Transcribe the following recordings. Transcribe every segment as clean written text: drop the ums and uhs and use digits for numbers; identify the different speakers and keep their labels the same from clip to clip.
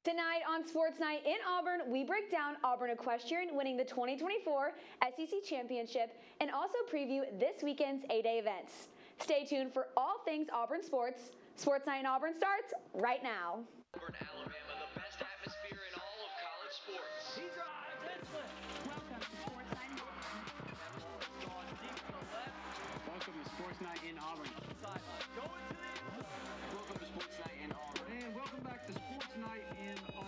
Speaker 1: Tonight on Sports Night in Auburn, we break down Auburn Equestrian winning the 2024 SEC Championship and also preview this weekend's A-Day events. Stay tuned for all things Auburn sports. Sports Night in Auburn starts right now.
Speaker 2: Auburn, Alabama, the best atmosphere in all of college sports.
Speaker 3: He drives, it's lit.
Speaker 4: Welcome to Sports Night in Auburn.
Speaker 3: Gone deep to the left.
Speaker 5: Welcome to Sports Night in Auburn.
Speaker 3: Sideline. Going to the end.
Speaker 5: Welcome to Sports Night in Auburn.
Speaker 6: And welcome back to Sports Night in Auburn.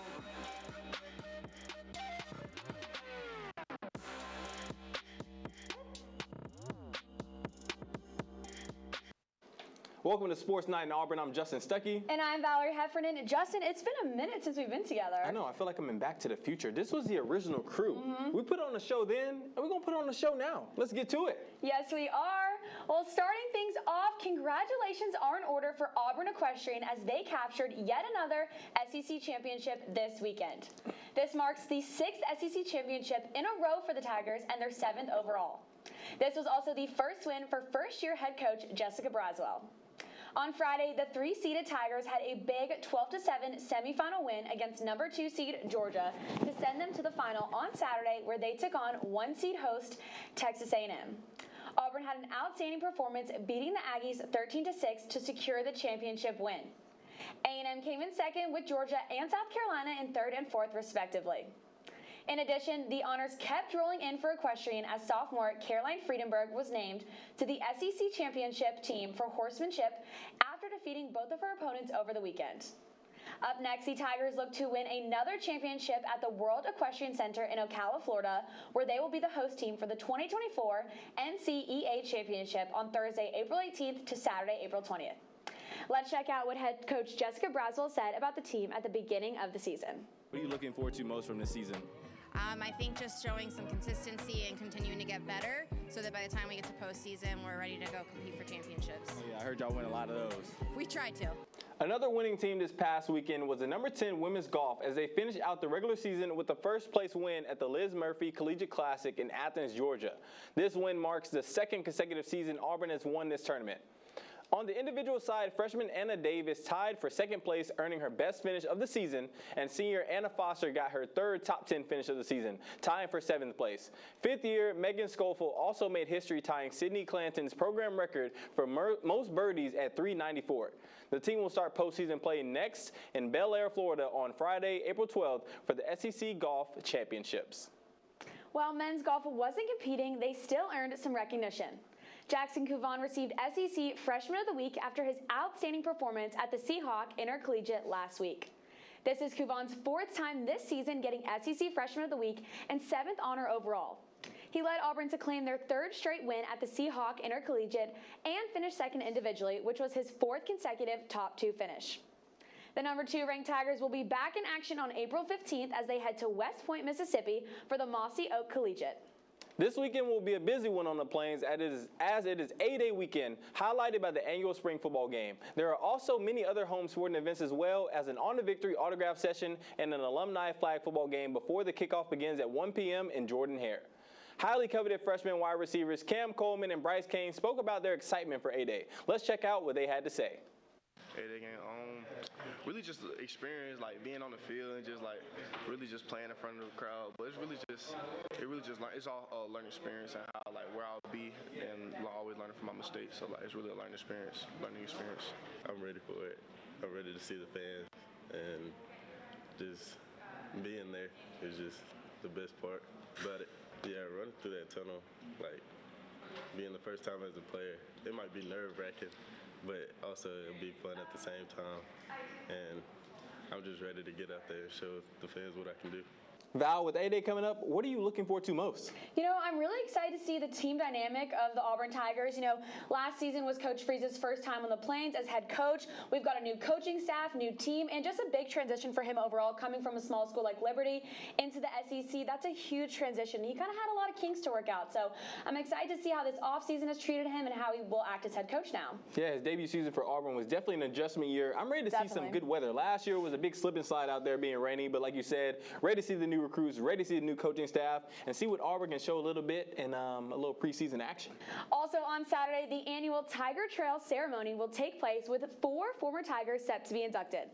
Speaker 7: Welcome to Sports Night in Auburn. I'm Justin Stuckey.
Speaker 1: And I'm Valerie Heffernan. Justin, it's been a minute since we've been together.
Speaker 7: I know. I feel like I'm in Back to the Future. This was the original crew. We put on a show then, and we're going to put on a show now. Let's get to it.
Speaker 1: Yes, we are. Well, starting things off, congratulations are in order for Auburn Equestrian as they captured yet another SEC championship this weekend. This marks the 6th SEC championship in a row for the Tigers and their 7th overall. This was also the first win for first-year head coach Jessica Braswell. On Friday, the 3-seeded Tigers had a big 12-7 semifinal win against number 2 seed Georgia to send them to the final on Saturday, where they took on 1-seed host Texas A&M. Auburn had an outstanding performance, beating the Aggies 13-6 to secure the championship win. A&M came in second with Georgia and South Carolina in 3rd and 4th respectively. In addition, the honors kept rolling in for Equestrian as sophomore Caroline Friedenberg was named to the SEC Championship team for horsemanship after defeating both of her opponents over the weekend. Up next, the Tigers look to win another championship at the World Equestrian Center in Ocala, Florida, where they will be the host team for the 2024 NCEA Championship on Thursday, April 18th to Saturday, April 20th. Let's check out what head coach Jessica Braswell said about the team at the beginning of the season.
Speaker 8: What are you looking forward to most from this season?
Speaker 9: I think just showing some consistency and continuing to get better so that by the time we get to postseason, we're ready to go compete for championships.
Speaker 8: Oh, yeah, I heard y'all win a lot of those.
Speaker 9: We tried to.
Speaker 7: Another winning team this past weekend was the number 10 women's golf as they finished out the regular season with the first place win at the Liz Murphy Collegiate Classic in Athens, Georgia. This win marks the 2nd consecutive season Auburn has won this tournament. On the individual side, freshman Anna Davis tied for 2nd place, earning her best finish of the season, and senior Anna Foster got her 3rd top 10 finish of the season, tying for 7th place. 5th year Megan Schofield also made history, tying Sydney Clanton's program record for most birdies at 394. The team will start postseason play next in Bel Air, Florida on Friday, April 12th for the SEC Golf Championships. While men's golf wasn't competing, they still earned some recognition. Jackson Cavanagh received SEC Freshman of the Week after his outstanding performance at the Seahawk Intercollegiate last week. This is Cavanagh's 4th time this season getting SEC Freshman of the Week and 7th honor overall. He led Auburn to claim their 3rd straight win at the Seahawk Intercollegiate and finished 2nd individually, which was his 4th consecutive top 2 finish. The number 2 ranked Tigers will be back in action on April 15th as they head to West Point, Mississippi for the Mossy Oak Collegiate. This weekend will be a busy one on the Plains as it is A-Day weekend, highlighted by the annual spring football game. There are also many other home sporting events as well as an On the Victory autograph session and an alumni flag football game before the kickoff begins at 1 p.m. in Jordan-Hare. Highly coveted freshman wide receivers Cam Coleman and Bryce Kane spoke about their excitement for A-Day. Let's check out what they had to say.
Speaker 10: A-Day game, really just experience like being on the field and just like really just playing in front of the crowd. But it's all a learning experience and how like where I'll be and always learning from my mistakes. So like it's really a learning experience.
Speaker 11: I'm ready for it. I'm ready to see the fans and just being there is just the best part about it. Yeah, running through that tunnel, like being the first time as a player, it might be nerve-wracking, but also it'll be fun at the same time. And I'm just ready to get out there and show the fans what I can do.
Speaker 7: Val, with A-Day coming up, what are you looking forward to most?
Speaker 1: You know, I'm really excited to see the team dynamic of the Auburn Tigers. You know, last season was Coach Freeze's first time on the Plains as head coach. We've got a new coaching staff, new team, and just a big transition for him overall, coming from a small school like Liberty into the SEC. That's a huge transition. He kind of had a lot of kinks to work out. So I'm excited to see how this offseason has treated him and how he will act as head coach now. Yeah, his debut season for Auburn was definitely an adjustment year. I'm ready to see some good weather. Last year was a big slip and slide out there being rainy, but like you said, ready to see the new recruits, ready to see the new coaching staff, and see what Auburn can show a little bit in a little preseason action. Also on Saturday, the annual Tiger Trail ceremony will take place with 4 former Tigers set to be inducted.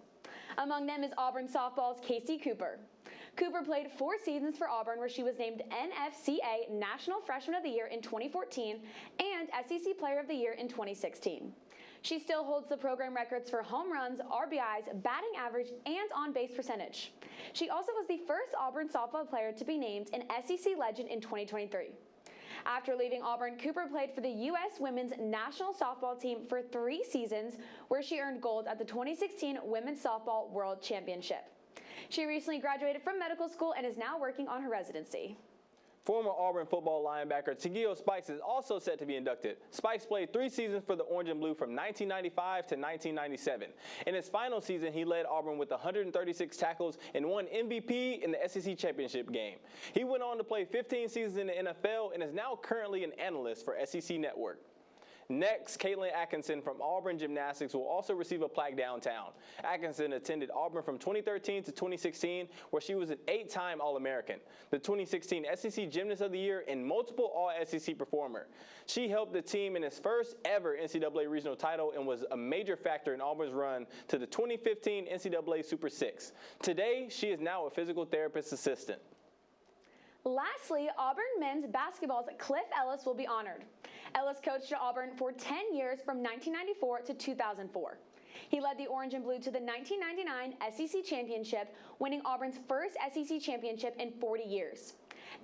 Speaker 1: Among them is Auburn softball's Casey Cooper. Cooper played 4 seasons for Auburn, where she was named NFCA National Freshman of the Year in 2014 and SEC Player of the Year in 2016. She still holds the program records for home runs, RBIs, batting average, and on-base percentage. She also was the first Auburn softball player to be named an SEC Legend in 2023. After leaving Auburn, Cooper played for the U.S. Women's National Softball Team for 3 seasons, where she earned gold at the 2016 Women's Softball World Championship. She recently graduated from medical school and is now working on her residency.
Speaker 7: Former Auburn football linebacker Tegeo Spikes is also set to be inducted. Spikes played 3 seasons for the Orange and Blue from 1995 to 1997. In his final season, he led Auburn with 136 tackles and won MVP in the SEC Championship game. He went on to play 15 seasons in the NFL and is now currently an analyst for SEC Network. Next, Caitlin Atkinson from Auburn Gymnastics will also receive a plaque downtown. Atkinson attended Auburn from 2013 to 2016, where she was an 8-time All-American, the 2016 SEC Gymnast of the Year, and multiple All-SEC performer. She helped the team in its first ever NCAA regional title and was a major factor in Auburn's run to the 2015 NCAA Super 6. Today, she is now a physical therapist assistant.
Speaker 1: Lastly, Auburn men's basketball's Cliff Ellis will be honored. Ellis coached at Auburn for 10 years from 1994 to 2004. He led the Orange and Blue to the 1999 SEC Championship, winning Auburn's first SEC championship in 40 years.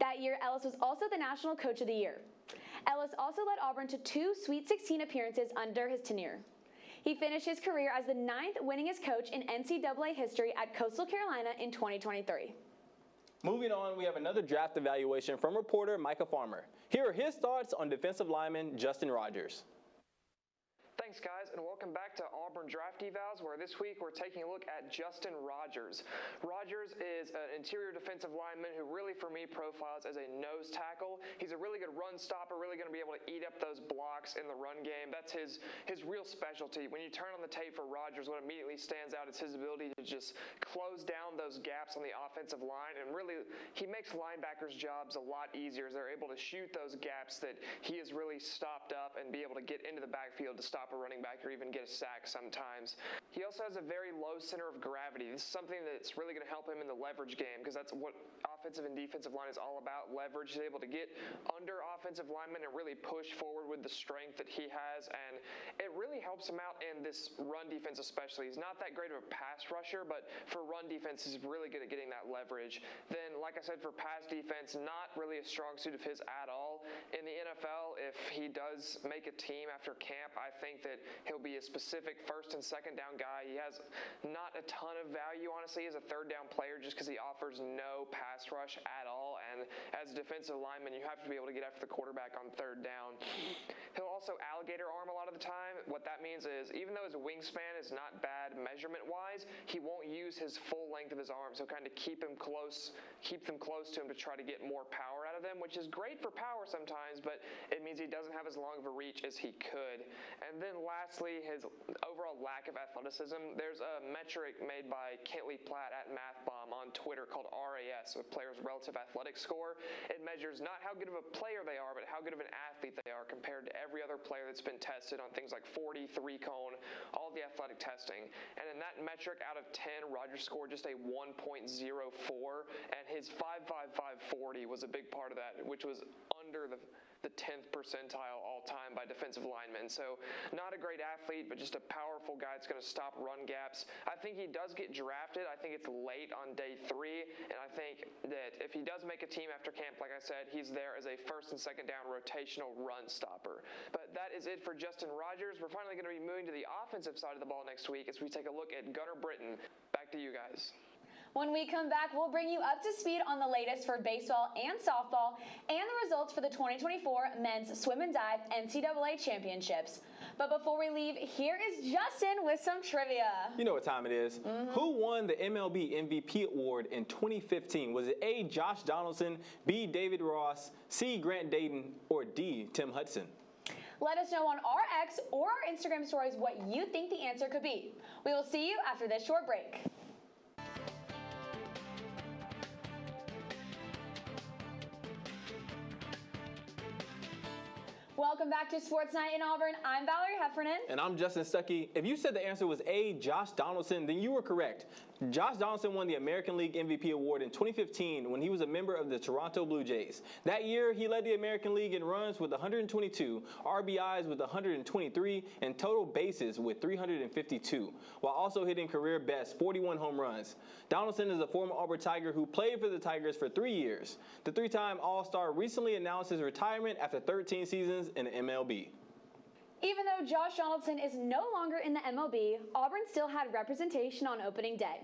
Speaker 1: That year, Ellis was also the National Coach of the Year. Ellis also led Auburn to 2 Sweet 16 appearances under his tenure. He finished his career as the 9th winningest coach in NCAA history at Coastal Carolina in 2023.
Speaker 7: Moving on, we have another draft evaluation from reporter Micah Farmer. Here are his thoughts on defensive lineman Justin Rogers.
Speaker 12: Thanks, guys, and welcome back to Auburn Draft Evals, where this week we're taking a look at Justin Rogers. Rogers is an interior defensive lineman who really, for me, profiles as a nose tackle. He's a really good run stopper, really going to be able to eat up those blocks in the run game. That's his real specialty. When you turn on the tape for Rogers, what immediately stands out is his ability to just close down those gaps on the offensive line, and really, he makes linebackers' jobs a lot easier as they're able to shoot those gaps that he has really stopped up and be able to get into the backfield to stop a running back or even get a sack sometimes. He also has a very low center of gravity. This is something that's really going to help him in the leverage game, because that's what offensive and defensive line is all about, leverage. He's able to get under offensive linemen and really push forward with the strength that he has, and it really helps him out in this run defense especially. He's not that great of a pass rusher, but for run defense, he's really good at getting that leverage. Then, like I said, for pass defense, not really a strong suit of his at all. In the NFL, if he does make a team after camp, I think that he'll be a specific first and second down guy. He has not a ton of value, honestly, as a third down player, just because he offers no pass rush at all. And as a defensive lineman, you have to be able to get after the quarterback on third down. He'll also alligator arm a lot of the time. What that means is, even though his wingspan is not bad measurement-wise, he won't use his full length of his arms. He'll kind of keep them close to him to try to get more power out of them, which is great for power sometimes, but it means he doesn't have as long of a reach as he could. And then lastly, his overall lack of athleticism. There's a metric made by Kentley Platt at MathBomb on Twitter called RAS, a player's relative athletic score. It measures not how good of a player they are, but how good of an athlete they are compared to every other player that's been tested on things like 40, 3-cone, all the athletic testing. And in that metric, out of 10, Rogers scored just a 1.04, and his 5.55 40 was a big part of that, which was under the 10th percentile all-time by defensive linemen. So not a great athlete, but just a powerful guy that's going to stop run gaps. I think he does get drafted. I think it's late on day 3, and I think that if he does make a team after camp, like I said, he's there as a first and second down rotational run stopper. But that is it for Justin Rogers. We're finally going to be moving to the offensive side of the ball next week as we take a look at Gunnar Britton. Back to you guys.
Speaker 1: When we come back, we'll bring you up to speed on the latest for baseball and softball and the results for the 2024 Men's Swim and Dive NCAA Championships. But before we leave, here is Justin with some trivia.
Speaker 7: You know what time it is. Who won the MLB MVP award in 2015? Was it A, Josh Donaldson, B, David Ross, C, Grant Dayton, or D, Tim Hudson?
Speaker 1: Let us know on our X or our Instagram stories what you think the answer could be. We will see you after this short break. Welcome back to Sports Night in Auburn. I'm Valerie Heffernan.
Speaker 7: And I'm Justin Stuckey. If you said the answer was A, Josh Donaldson, then you were correct. Josh Donaldson won the American League MVP award in 2015 when he was a member of the Toronto Blue Jays. That year, he led the American League in runs with 122, RBIs with 123, and total bases with 352, while also hitting career best 41 home runs. Donaldson is a former Auburn Tiger who played for the Tigers for 3 years. The three-time All-Star recently announced his retirement after 13 seasons in the MLB.
Speaker 1: Even though Josh Donaldson is no longer in the MLB, Auburn still had representation on opening day.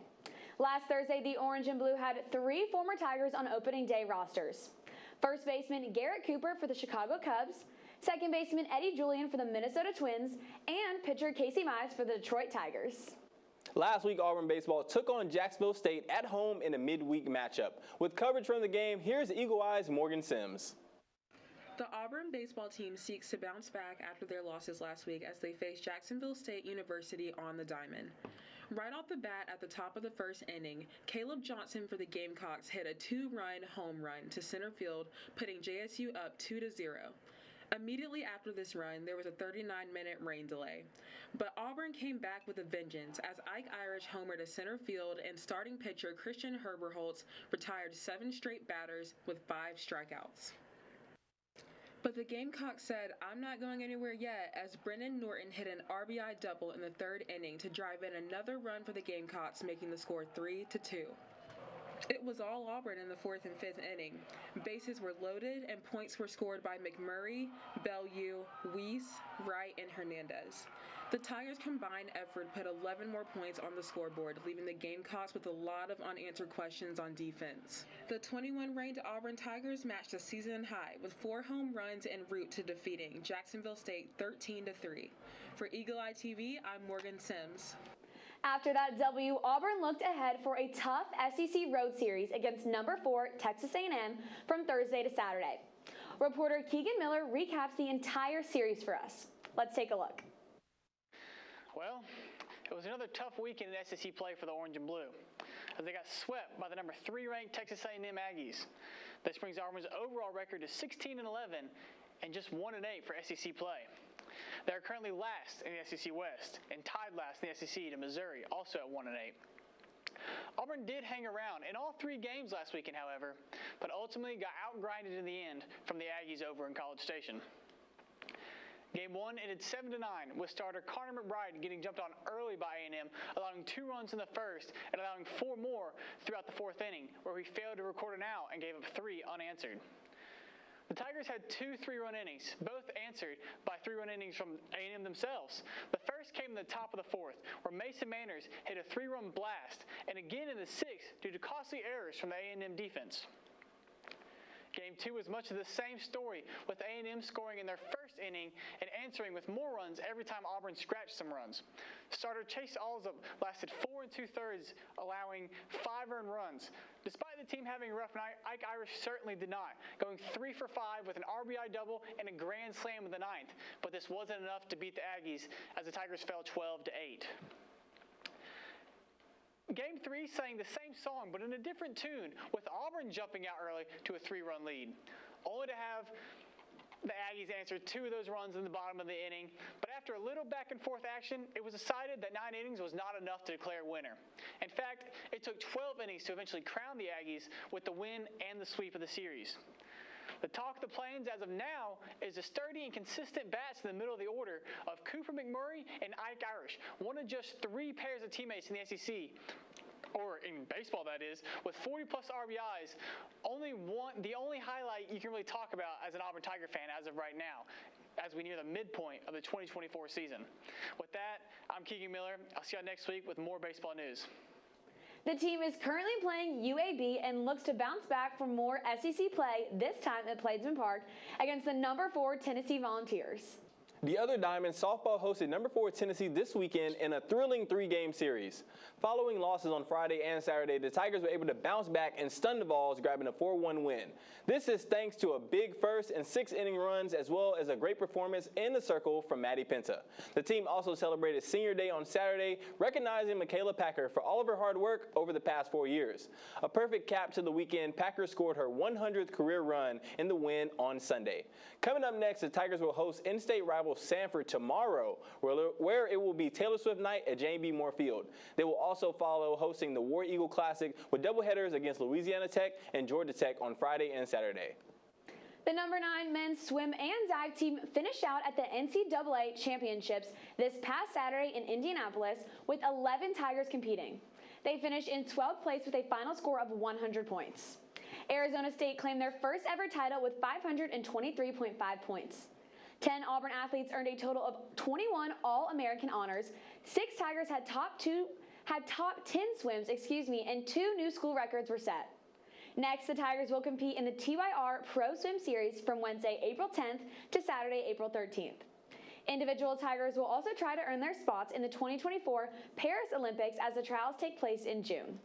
Speaker 1: Last Thursday, the Orange and Blue had 3 former Tigers on opening day rosters. First baseman Garrett Cooper for the Chicago Cubs, second baseman Eddie Julian for the Minnesota Twins, and pitcher Casey Mize for the Detroit Tigers.
Speaker 7: Last week, Auburn baseball took on Jacksonville State at home in a midweek matchup. With coverage from the game, here's Eagle Eye's Morgan Sims.
Speaker 13: The Auburn baseball team seeks to bounce back after their losses last week as they face Jacksonville State University on the diamond. Right off the bat at the top of the first inning, Caleb Johnson for the Gamecocks hit a 2-run home run to center field, putting JSU up 2-0. Immediately after this run, there was a 39-minute rain delay. But Auburn came back with a vengeance as Ike Irish homered to center field and starting pitcher Christian Herberholtz retired 7 straight batters with 5 strikeouts. But the Gamecocks said, "I'm not going anywhere yet," as Brennan Norton hit an RBI double in the 3rd inning to drive in another run for the Gamecocks, making the score 3-2. It was all Auburn in the 4th and 5th inning. Bases were loaded and points were scored by McMurray, Bellew, Weiss, Wright, and Hernandez. The Tigers' combined effort put 11 more points on the scoreboard, leaving the Gamecocks with a lot of unanswered questions on defense. The 21-ranked Auburn Tigers matched a season high with 4 home runs en route to defeating Jacksonville State 13-3. For Eagle Eye TV, I'm Morgan Sims.
Speaker 1: After that W, Auburn looked ahead for a tough SEC road series against number 4 Texas A&M from Thursday to Saturday. Reporter Kegan Miller recaps the entire series for us. Let's take a look.
Speaker 14: Well, it was another tough weekend in SEC play for the Orange and Blue, as they got swept by the number 3 ranked Texas A&M Aggies. This brings Auburn's overall record to 16-11 and just 1-8 for SEC play. They are currently last in the SEC West and tied last in the SEC to Missouri, also at 1-8. Auburn did hang around in all 3 games last weekend, however, but ultimately got outgrinded in the end from the Aggies over in College Station. Game 1 ended 7-9, with starter Connor McBride getting jumped on early by A&M, allowing 2 runs in the first and allowing 4 more throughout the 4th inning, where he failed to record an out and gave up 3 unanswered. The Tigers had 2 3-run innings, both answered by 3-run innings from A&M themselves. The first came in the top of the 4th, where Mason Manners hit a 3-run blast, and again in the 6th due to costly errors from the A&M defense. Game 2 was much of the same story, with A&M scoring in their first inning and answering with more runs every time Auburn scratched some runs. Starter Chase Alsop lasted 4 2/3, allowing 5 earned runs. Despite the team having a rough night, Ike Irish certainly did not, going 3 for 5 with an RBI double and a grand slam in the 9th. But this wasn't enough to beat the Aggies, as the Tigers fell 12-8. Game 3 sang the same song, but in a different tune, with Auburn jumping out early to a 3-run lead, only to have the Aggies answer 2 of those runs in the bottom of the inning. But after a little back-and-forth action, it was decided that 9 innings was not enough to declare a winner. In fact, it took 12 innings to eventually crown the Aggies with the win and the sweep of the series. The talk of the Plains as of now is the sturdy and consistent bats in the middle of the order of Cooper McMurray and Ike Irish, one of just 3 pairs of teammates in the SEC, or in baseball that is, with 40-plus RBIs. The only highlight you can really talk about as an Auburn Tiger fan as of right now, as we near the midpoint of the 2024 season. With that, I'm Kegan Miller. I'll see y'all next week with more baseball news.
Speaker 1: The team is currently playing UAB and looks to bounce back for more SEC play, this time at Plaisman Park, against the number 4 Tennessee Volunteers.
Speaker 7: The other Diamond softball hosted number 4 Tennessee this weekend in a thrilling 3-game series. Following losses on Friday and Saturday, the Tigers were able to bounce back and stun the Vols, grabbing a 4-1 win. This is thanks to a big first and 6-inning runs, as well as a great performance in the circle from Maddie Penta. The team also celebrated Senior Day on Saturday, recognizing Michaela Packer for all of her hard work over the past 4 years. A perfect cap to the weekend, Packer scored her 100th career run in the win on Sunday. Coming up next, the Tigers will host in-state rival Sanford tomorrow, where it will be Taylor Swift night at Jane B. Moore Field. They will also follow hosting the War Eagle Classic with doubleheaders against Louisiana Tech and Georgia Tech on Friday and Saturday.
Speaker 1: The number 9 men's swim and dive team finished out at the NCAA Championships this past Saturday in Indianapolis with 11 Tigers competing. They finished in 12th place with a final score of 100 points. Arizona State claimed their first ever title with 523.5 points. 10 Auburn athletes earned a total of 21 All-American honors. 6 Tigers had top 10 swims, and 2 new school records were set. Next, the Tigers will compete in the TYR Pro Swim Series from Wednesday, April 10th to Saturday, April 13th. Individual Tigers will also try to earn their spots in the 2024 Paris Olympics as the trials take place in June.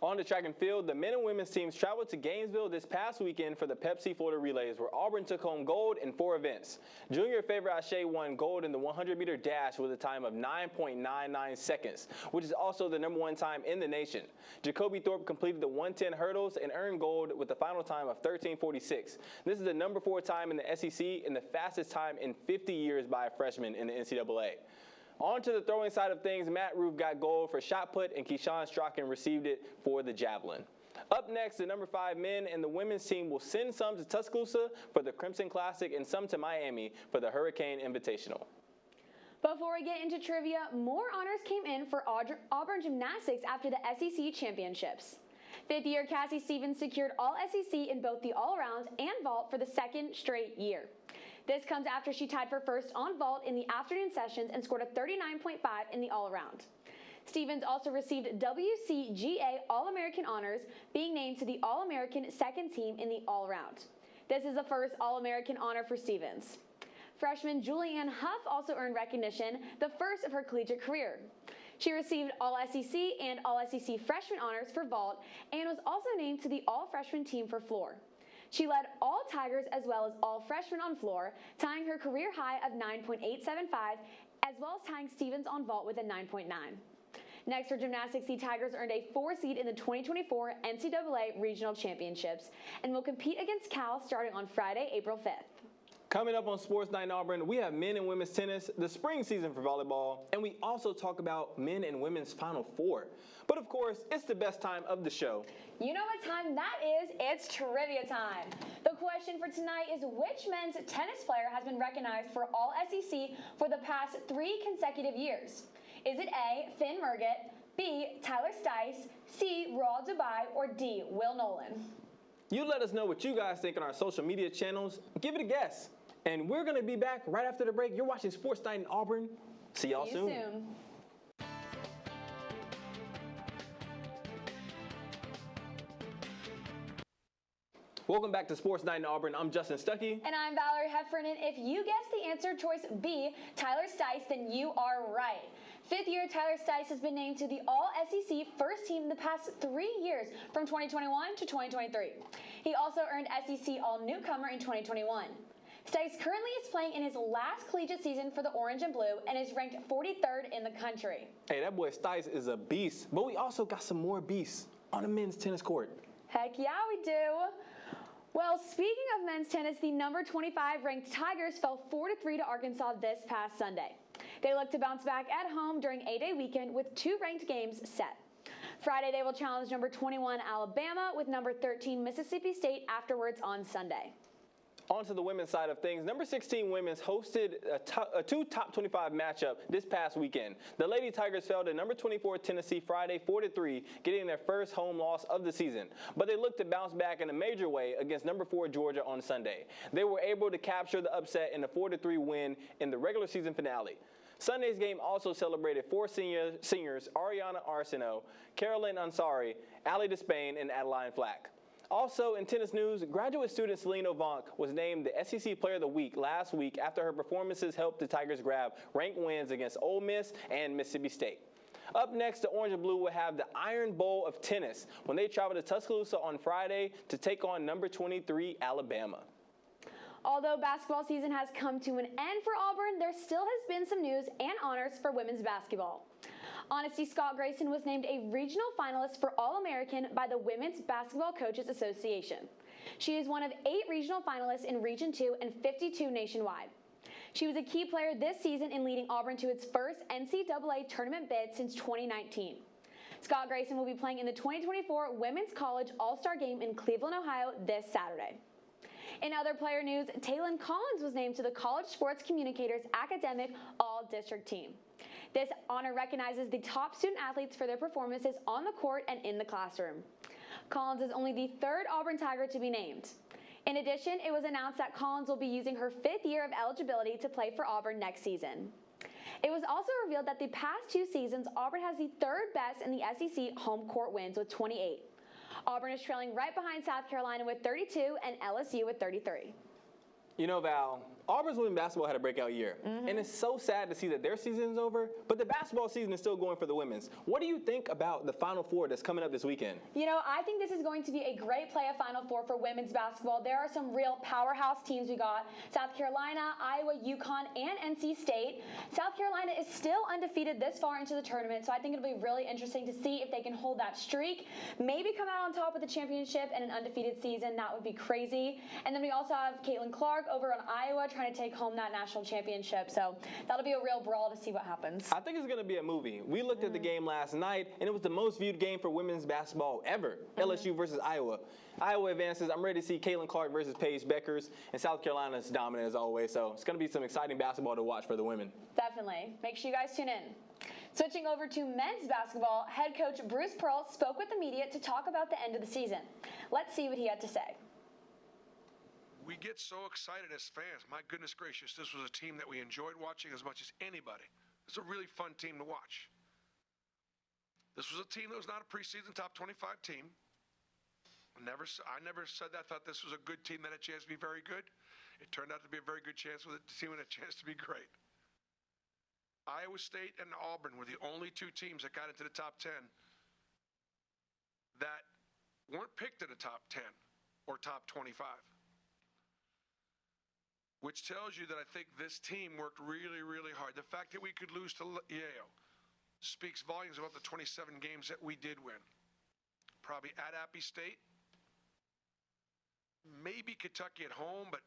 Speaker 7: On the track and field, the men and women's teams traveled to Gainesville this past weekend for the Pepsi Florida Relays, where Auburn took home gold in 4 events. Junior favorite Ashe won gold in the 100-meter dash with a time of 9.99 seconds, which is also the number 1 time in the nation. Jacoby Thorpe completed the 110 hurdles and earned gold with a final time of 13:46. This is the number 4 time in the SEC and the fastest time in 50 years by a freshman in the NCAA. On to the throwing side of things, Matt Roof got gold for shot put and Keyshawn Strachan received it for the javelin. Up next, the number 5 men and the women's team will send some to Tuscaloosa for the Crimson Classic and some to Miami for the Hurricane Invitational.
Speaker 1: Before we get into trivia, more honors came in for Auburn gymnastics after the SEC championships. 5th-year Cassie Stevens secured All-SEC in both the all-around and vault for the 2nd straight year. This comes after she tied for first on vault in the afternoon sessions and scored a 39.5 in the all-around. Stevens also received WCGA All-American honors, being named to the All-American second team in the all-around. This is the first All-American honor for Stevens. Freshman Julianne Huff also earned recognition, the first of her collegiate career. She received All-SEC and All-SEC freshman honors for vault and was also named to the All-Freshman team for floor. She led all Tigers as well as all freshmen on floor, tying her career high of 9.875, as well as tying Stevens on vault with a 9.9. Next for gymnastics, the Tigers earned a 4 seed in the 2024 NCAA Regional Championships and will compete against Cal starting on Friday, April 5th.
Speaker 7: Coming up on Sports Night in Auburn, we have men and women's tennis, the spring season for volleyball, and we also talk about men and women's Final Four. But of course, it's the best time of the show.
Speaker 1: You know what time that is? It's trivia time. The question for tonight is, which men's tennis player has been recognized for All-SEC for the past 3 consecutive years? Is it A, Finn Mergett, B, Tyler Stice, C, Raul Dubai, or D, Will Nolan?
Speaker 7: You let us know what you guys think on our social media channels. Give it a guess. And we're going to be back right after the break. You're watching Sports Night in Auburn. See y'all soon. Welcome back to Sports Night in Auburn. I'm Justin Stuckey.
Speaker 1: And I'm Valerie Heffernan. If you guessed the answer choice B, Tyler Stice, then you are right. 5th-year Tyler Stice has been named to the All-SEC first team the past 3 years, from 2021 to 2023. He also earned SEC All-Newcomer in 2021. Stice currently is playing in his last collegiate season for the Orange and Blue and is ranked 43rd in the country.
Speaker 7: Hey, that boy Stice is a beast, but we also got some more beasts on the men's tennis court.
Speaker 1: Heck yeah, we do. Well, speaking of men's tennis, the number 25 ranked Tigers fell 4-3 to Arkansas this past Sunday. They look to bounce back at home during A-Day weekend with 2 ranked games set. Friday, they will challenge number 21 Alabama with number 13 Mississippi State afterwards on Sunday.
Speaker 7: On to the women's side of things. Number 16 women's hosted a 2 top 25 matchup this past weekend. The Lady Tigers fell to number 24 Tennessee Friday 4-3, getting their first home loss of the season. But they looked to bounce back in a major way against number 4 Georgia on Sunday. They were able to capture the upset in the 4-3 win in the regular season finale. Sunday's game also celebrated 4 seniors Ariana Arsenault, Carolyn Ansari, Allie Despain, and Adeline Flack. Also, in tennis news, graduate student Celine Ovank was named the SEC Player of the Week last week after her performances helped the Tigers grab ranked wins against Ole Miss and Mississippi State. Up next, the Orange and Blue will have the Iron Bowl of tennis when they travel to Tuscaloosa on Friday to take on number 23 Alabama.
Speaker 1: Although basketball season has come to an end for Auburn, there still has been some news and honors for women's basketball. Honesty Scott Grayson was named a regional finalist for All-American by the Women's Basketball Coaches Association. She is one of 8 regional finalists in Region 2 and 52 nationwide. She was a key player this season in leading Auburn to its first NCAA tournament bid since 2019. Scott Grayson will be playing in the 2024 Women's College All-Star Game in Cleveland, Ohio this Saturday. In other player news, Taylon Collins was named to the College Sports Communicators Academic All-District Team. This honor recognizes the top student athletes for their performances on the court and in the classroom. Collins is only the 3rd Auburn Tiger to be named. In addition, it was announced that Collins will be using her 5th year of eligibility to play for Auburn next season. It was also revealed that the past 2 seasons, Auburn has the 3rd best in the SEC home court wins with 28. Auburn is trailing right behind South Carolina with 32 and LSU with 33.
Speaker 7: You know, Val, Auburn's women's basketball had a breakout year. And it's so sad to see that their season is over, but the basketball season is still going for the women's. What do you think about the Final Four that's coming up this weekend?
Speaker 1: You know, I think this is going to be a great play-off Final Four for women's basketball. There are some real powerhouse teams we got. South Carolina, Iowa, UConn, and NC State. South Carolina is still undefeated this far into the tournament, so I think it'll be really interesting to see if they can hold that streak. Maybe come out on top with the championship and an undefeated season. That would be crazy. And then we also have Caitlin Clark over on Iowa trying to take home that national championship. So that'll be a real brawl to see what happens.
Speaker 7: I think it's going to be a movie. We looked at the game last night, and it was the most viewed game for women's basketball ever. LSU versus Iowa. Iowa advances. I'm ready to see Caitlin Clark versus Paige Beckers, and South Carolina's dominant as always. So it's going to be some exciting basketball to watch for the women.
Speaker 1: Definitely. Make sure you guys tune in. Switching over to men's basketball, head coach Bruce Pearl spoke with the media to talk about the end of the season. Let's see what he had to say.
Speaker 15: We get so excited as fans. My goodness gracious, this was a team that we enjoyed watching as much as anybody. It's a really fun team to watch. This was a team that was not a preseason top 25 team. I never said that. I thought this was a good team that had a chance to be very good. It turned out to be a very good chance with a team with a chance to be great. Iowa State and Auburn were the only 2 teams that got into the top 10 that weren't picked in the top 10 or top 25. Which tells you that I think this team worked really, really hard. The fact that we could lose to Yale speaks volumes about the 27 games that we did win. Probably at Appy State, maybe Kentucky at home, but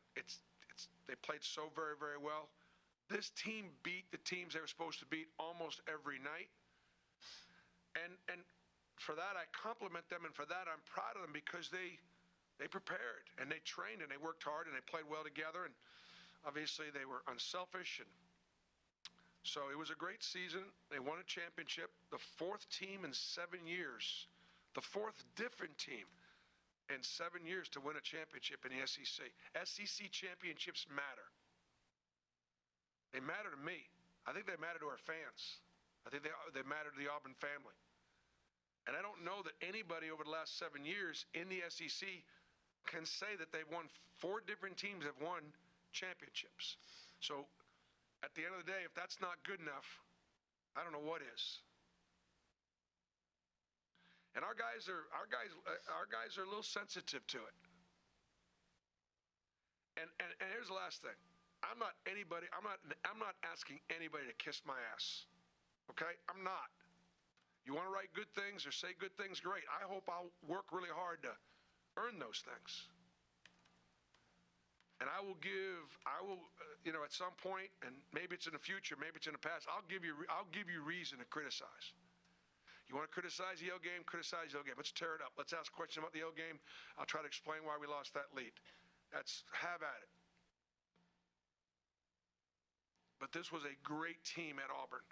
Speaker 15: they played so very, very well. This team beat the teams they were supposed to beat almost every night. And for that, I compliment them, and for that, I'm proud of them because they prepared, and they trained, and they worked hard, and they played well together, and obviously they were unselfish, and so it was a great season. They won a championship, the 4th team in 7 years, the 4th different team in 7 years to win a championship in the SEC. SEC championships matter. They matter to me. I think they matter to our fans. I think they matter to the Auburn family. And I don't know that anybody over the last 7 years in the SEC can say that they've won 4 different teams have won championships. So at the end of the day, if that's not good enough, I don't know what is. And our guys are a little sensitive to it. And here's the last thing. I'm not asking anybody to kiss my ass. Okay? I'm not. You want to write good things or say good things, great. I hope I'll work really hard to earn those things. And I will, at some point, and maybe it's in the future, maybe it's in the past, I'll give you reason to criticize. You want to criticize the Yale game? Criticize the Yale game. Let's tear it up. Let's ask questions about the Yale game. I'll try to explain why we lost that lead. Have at it. But this was a great team at Auburn.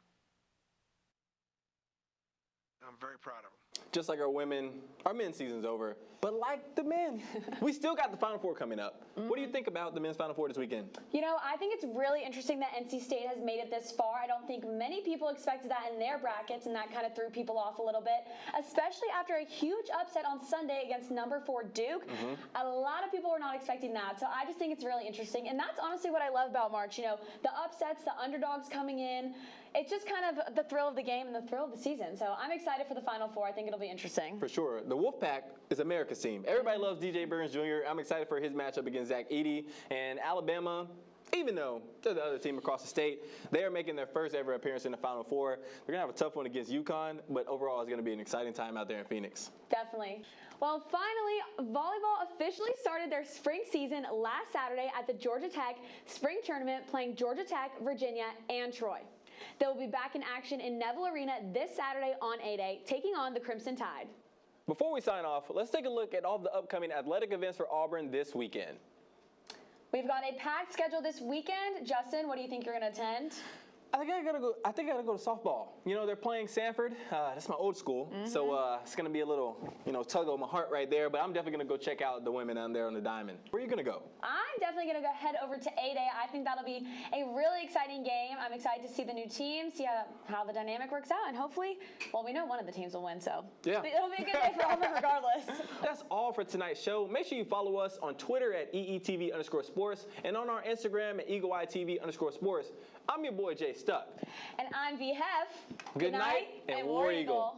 Speaker 15: I'm very proud of them.
Speaker 7: Just like our men's season's over. But like the men, we still got the Final Four coming up. What do you think about the men's Final Four this weekend?
Speaker 1: You know, I think it's really interesting that NC State has made it this far. I don't think many people expected that in their brackets, and that kind of threw people off a little bit, especially after a huge upset on Sunday against number 4 Duke. A lot of people were not expecting that, so I just think it's really interesting. And that's honestly what I love about March. You know, the upsets, the underdogs coming in. It's just kind of the thrill of the game and the thrill of the season. So I'm excited for the Final Four. I think it'll be interesting.
Speaker 7: For sure. The Wolfpack is America's team. Everybody loves DJ Burns Jr. I'm excited for his matchup against Zach Edey. And Alabama, even though they're the other team across the state, they are making their first ever appearance in the Final Four. They're going to have a tough one against UConn, but overall it's going to be an exciting time out there in Phoenix.
Speaker 1: Definitely. Well, finally, volleyball officially started their spring season last Saturday at the Georgia Tech Spring Tournament, playing Georgia Tech, Virginia, and Troy. They will be back in action in Neville Arena this Saturday on 8A, taking on the Crimson Tide.
Speaker 7: Before we sign off, let's take a look at all the upcoming athletic events for Auburn this weekend.
Speaker 1: We've got a packed schedule this weekend. Justin, what do you think you're going to attend?
Speaker 7: I think I gotta go to softball. You know, they're playing Sanford. That's my old school. So it's gonna be a little, tug on my heart right there. But I'm definitely gonna go check out the women down there on the diamond. Where are you gonna go?
Speaker 1: I'm definitely gonna head over to 8A. I think that'll be a really exciting game. I'm excited to see the new team, see how the dynamic works out, and hopefully, well, we know one of the teams will win. So
Speaker 7: yeah,
Speaker 1: it'll be a good day for Auburn regardless.
Speaker 7: That's all for tonight's show. Make sure you follow us on Twitter at EETV_sports and on our Instagram at EagleEyeTV_sports. I'm your boy Jay Stuck.
Speaker 1: And I'm V Hef.
Speaker 7: Good night and War Eagle.